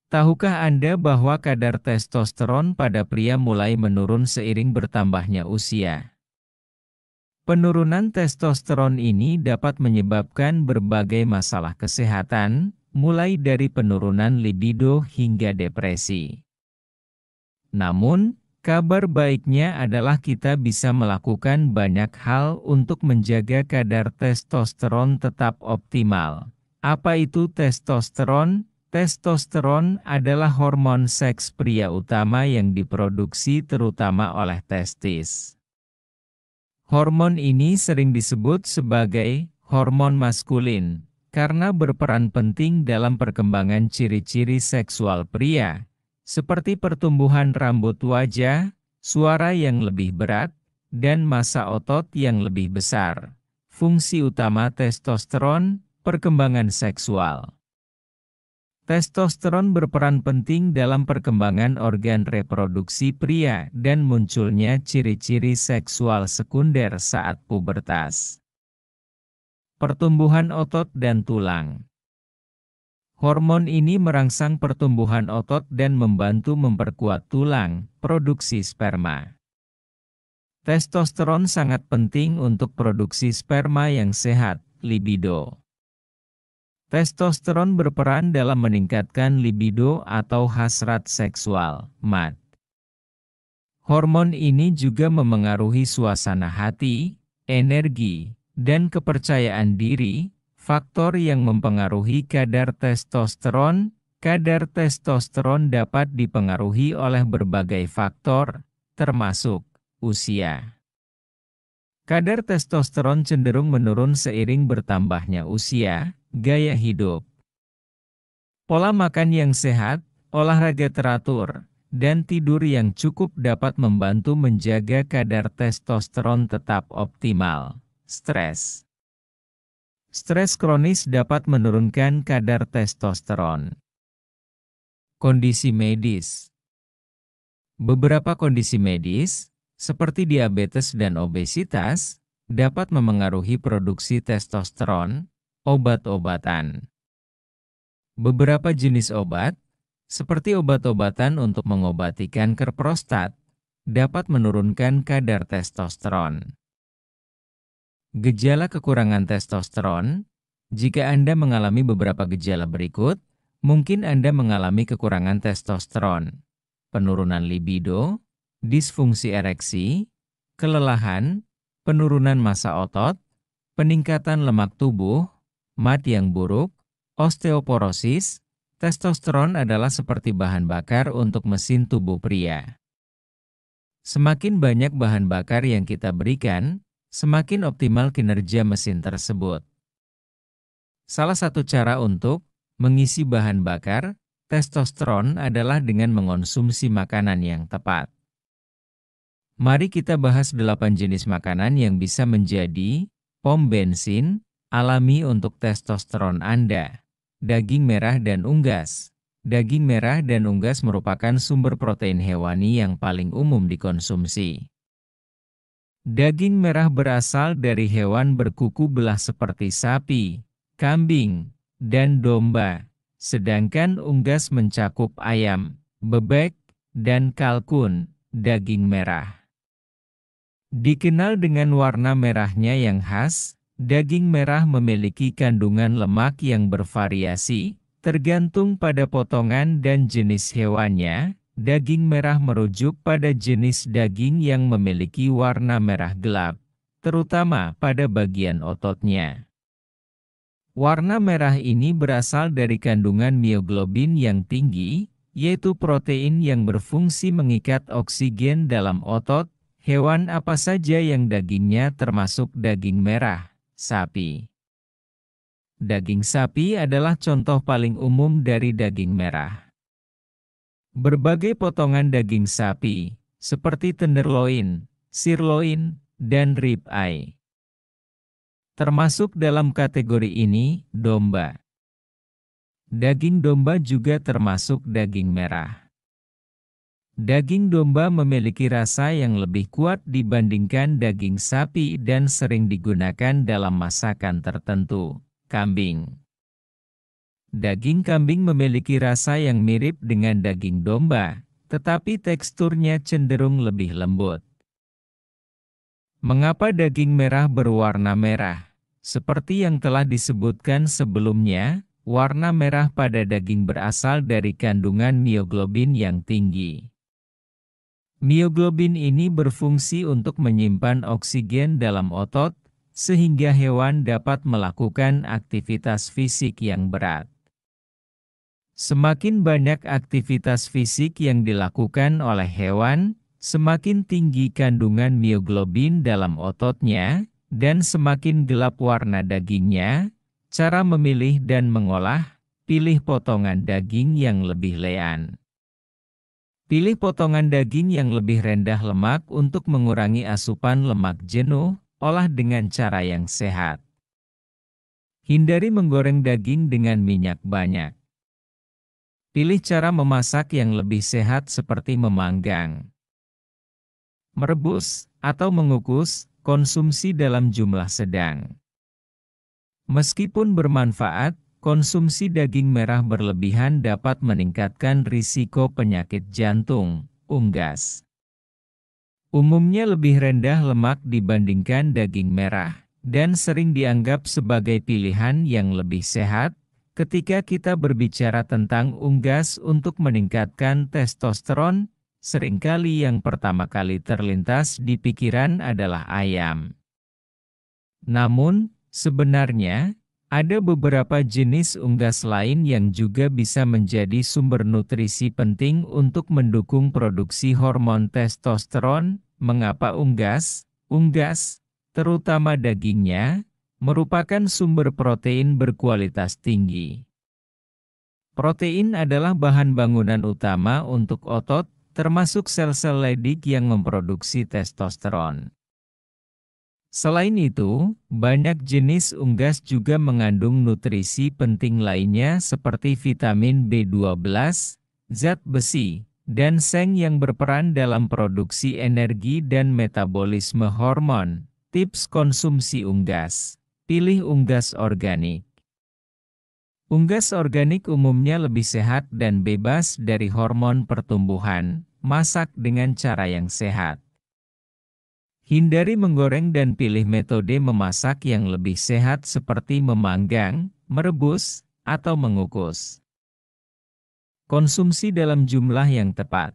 Tahukah Anda bahwa kadar testosteron pada pria mulai menurun seiring bertambahnya usia? Penurunan testosteron ini dapat menyebabkan berbagai masalah kesehatan, mulai dari penurunan libido hingga depresi. Namun, kabar baiknya adalah kita bisa melakukan banyak hal untuk menjaga kadar testosteron tetap optimal. Apa itu testosteron? Testosteron adalah hormon seks pria utama yang diproduksi terutama oleh testis. Hormon ini sering disebut sebagai hormon maskulin, karena berperan penting dalam perkembangan ciri-ciri seksual pria, seperti pertumbuhan rambut wajah, suara yang lebih berat, dan massa otot yang lebih besar. Fungsi utama testosteron, perkembangan seksual. Testosteron berperan penting dalam perkembangan organ reproduksi pria dan munculnya ciri-ciri seksual sekunder saat pubertas. Pertumbuhan otot dan tulang. Hormon ini merangsang pertumbuhan otot dan membantu memperkuat tulang, produksi sperma. Testosteron sangat penting untuk produksi sperma yang sehat, libido. Testosteron berperan dalam meningkatkan libido atau hasrat seksual, MAD. Hormon ini juga memengaruhi suasana hati, energi, dan kepercayaan diri, faktor yang mempengaruhi kadar testosteron. Kadar testosteron dapat dipengaruhi oleh berbagai faktor, termasuk usia. Kadar testosteron cenderung menurun seiring bertambahnya usia, gaya hidup, pola makan yang sehat, olahraga teratur, dan tidur yang cukup dapat membantu menjaga kadar testosteron tetap optimal. Stres. Stres kronis dapat menurunkan kadar testosteron. Kondisi medis. Beberapa kondisi medis, seperti diabetes dan obesitas, dapat memengaruhi produksi testosteron. Obat-obatan. Beberapa jenis obat, seperti obat-obatan untuk mengobati kanker prostat, dapat menurunkan kadar testosteron. Gejala kekurangan testosteron. Jika Anda mengalami beberapa gejala berikut, mungkin Anda mengalami kekurangan testosteron, penurunan libido, disfungsi ereksi, kelelahan, penurunan massa otot, peningkatan lemak tubuh, MAD yang buruk, osteoporosis. Testosteron adalah seperti bahan bakar untuk mesin tubuh pria. Semakin banyak bahan bakar yang kita berikan, semakin optimal kinerja mesin tersebut. Salah satu cara untuk mengisi bahan bakar testosteron adalah dengan mengonsumsi makanan yang tepat. Mari kita bahas 8 jenis makanan yang bisa menjadi pom bensin alami untuk testosteron Anda. Daging merah dan unggas. Daging merah dan unggas merupakan sumber protein hewani yang paling umum dikonsumsi. Daging merah berasal dari hewan berkuku belah seperti sapi, kambing, dan domba, sedangkan unggas mencakup ayam, bebek, dan kalkun, daging merah. Dikenal dengan warna merahnya yang khas, daging merah memiliki kandungan lemak yang bervariasi, tergantung pada potongan dan jenis hewannya. Daging merah merujuk pada jenis daging yang memiliki warna merah gelap, terutama pada bagian ototnya. Warna merah ini berasal dari kandungan mioglobin yang tinggi, yaitu protein yang berfungsi mengikat oksigen dalam otot. Hewan apa saja yang dagingnya termasuk daging merah? Sapi. Daging sapi adalah contoh paling umum dari daging merah. Berbagai potongan daging sapi, seperti tenderloin, sirloin, dan rib eye. Termasuk dalam kategori ini, domba. Daging domba juga termasuk daging merah. Daging domba memiliki rasa yang lebih kuat dibandingkan daging sapi dan sering digunakan dalam masakan tertentu. Kambing. Daging kambing memiliki rasa yang mirip dengan daging domba, tetapi teksturnya cenderung lebih lembut. Mengapa daging merah berwarna merah? Seperti yang telah disebutkan sebelumnya, warna merah pada daging berasal dari kandungan mioglobin yang tinggi. Mioglobin ini berfungsi untuk menyimpan oksigen dalam otot, sehingga hewan dapat melakukan aktivitas fisik yang berat. Semakin banyak aktivitas fisik yang dilakukan oleh hewan, semakin tinggi kandungan mioglobin dalam ototnya, dan semakin gelap warna dagingnya. Cara memilih dan mengolah, pilih potongan daging yang lebih lean. Pilih potongan daging yang lebih rendah lemak untuk mengurangi asupan lemak jenuh, olah dengan cara yang sehat. Hindari menggoreng daging dengan minyak banyak. Pilih cara memasak yang lebih sehat seperti memanggang, merebus, atau mengukus, konsumsi dalam jumlah sedang. Meskipun bermanfaat, konsumsi daging merah berlebihan dapat meningkatkan risiko penyakit jantung, unggas. Umumnya lebih rendah lemak dibandingkan daging merah, dan sering dianggap sebagai pilihan yang lebih sehat. Ketika kita berbicara tentang unggas untuk meningkatkan testosteron, seringkali yang pertama kali terlintas di pikiran adalah ayam. Namun, sebenarnya, ada beberapa jenis unggas lain yang juga bisa menjadi sumber nutrisi penting untuk mendukung produksi hormon testosteron. Mengapa unggas? Unggas, terutama dagingnya, merupakan sumber protein berkualitas tinggi. Protein adalah bahan bangunan utama untuk otot, termasuk sel-sel leydig yang memproduksi testosteron. Selain itu, banyak jenis unggas juga mengandung nutrisi penting lainnya seperti vitamin B12, zat besi, dan seng yang berperan dalam produksi energi dan metabolisme hormon. Tips konsumsi unggas. Pilih unggas organik. Unggas organik umumnya lebih sehat dan bebas dari hormon pertumbuhan. Masak dengan cara yang sehat. Hindari menggoreng dan pilih metode memasak yang lebih sehat seperti memanggang, merebus, atau mengukus. Konsumsi dalam jumlah yang tepat.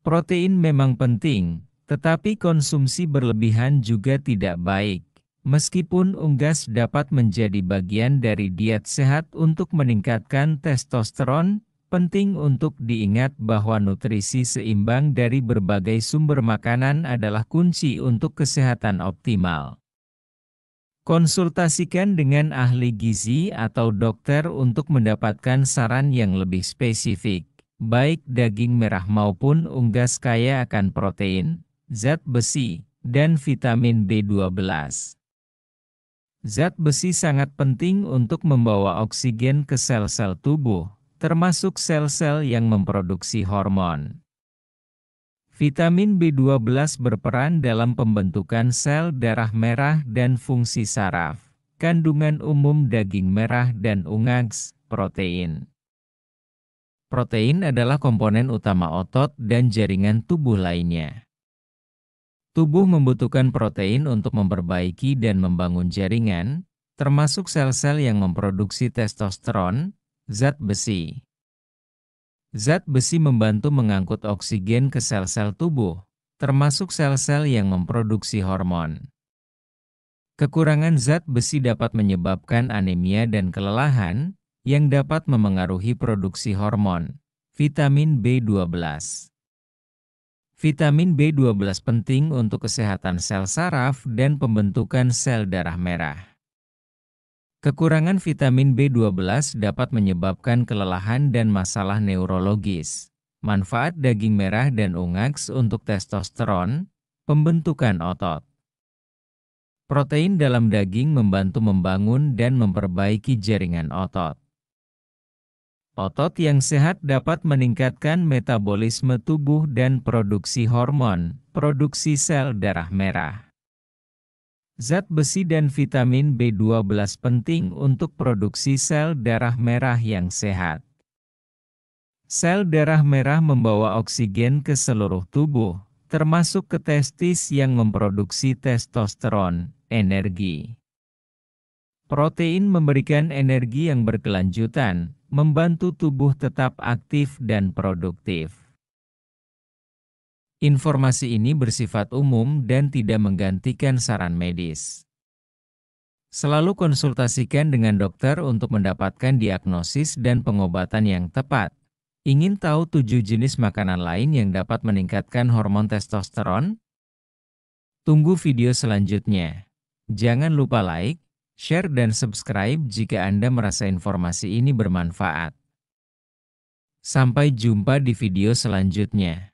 Protein memang penting, tetapi konsumsi berlebihan juga tidak baik. Meskipun unggas dapat menjadi bagian dari diet sehat untuk meningkatkan testosteron, penting untuk diingat bahwa nutrisi seimbang dari berbagai sumber makanan adalah kunci untuk kesehatan optimal. Konsultasikan dengan ahli gizi atau dokter untuk mendapatkan saran yang lebih spesifik. Baik daging merah maupun unggas kaya akan protein, zat besi, dan vitamin B12. Zat besi sangat penting untuk membawa oksigen ke sel-sel tubuh, termasuk sel-sel yang memproduksi hormon. Vitamin B12 berperan dalam pembentukan sel darah merah dan fungsi saraf. Kandungan umum daging merah dan unggas, protein. Protein adalah komponen utama otot dan jaringan tubuh lainnya. Tubuh membutuhkan protein untuk memperbaiki dan membangun jaringan, termasuk sel-sel yang memproduksi testosteron, zat besi. Zat besi membantu mengangkut oksigen ke sel-sel tubuh, termasuk sel-sel yang memproduksi hormon. Kekurangan zat besi dapat menyebabkan anemia dan kelelahan, yang dapat memengaruhi produksi hormon. Vitamin B12. Vitamin B12 penting untuk kesehatan sel saraf dan pembentukan sel darah merah. Kekurangan vitamin B12 dapat menyebabkan kelelahan dan masalah neurologis. Manfaat daging merah dan unggas untuk testosteron, pembentukan otot. Protein dalam daging membantu membangun dan memperbaiki jaringan otot. Otot yang sehat dapat meningkatkan metabolisme tubuh dan produksi hormon, produksi sel darah merah. Zat besi dan vitamin B12 penting untuk produksi sel darah merah yang sehat. Sel darah merah membawa oksigen ke seluruh tubuh, termasuk ke testis yang memproduksi testosteron, energi. Protein memberikan energi yang berkelanjutan, membantu tubuh tetap aktif dan produktif. Informasi ini bersifat umum dan tidak menggantikan saran medis. Selalu konsultasikan dengan dokter untuk mendapatkan diagnosis dan pengobatan yang tepat. Ingin tahu 7 jenis makanan lain yang dapat meningkatkan hormon testosteron? Tunggu video selanjutnya. Jangan lupa like, share dan subscribe jika Anda merasa informasi ini bermanfaat. Sampai jumpa di video selanjutnya.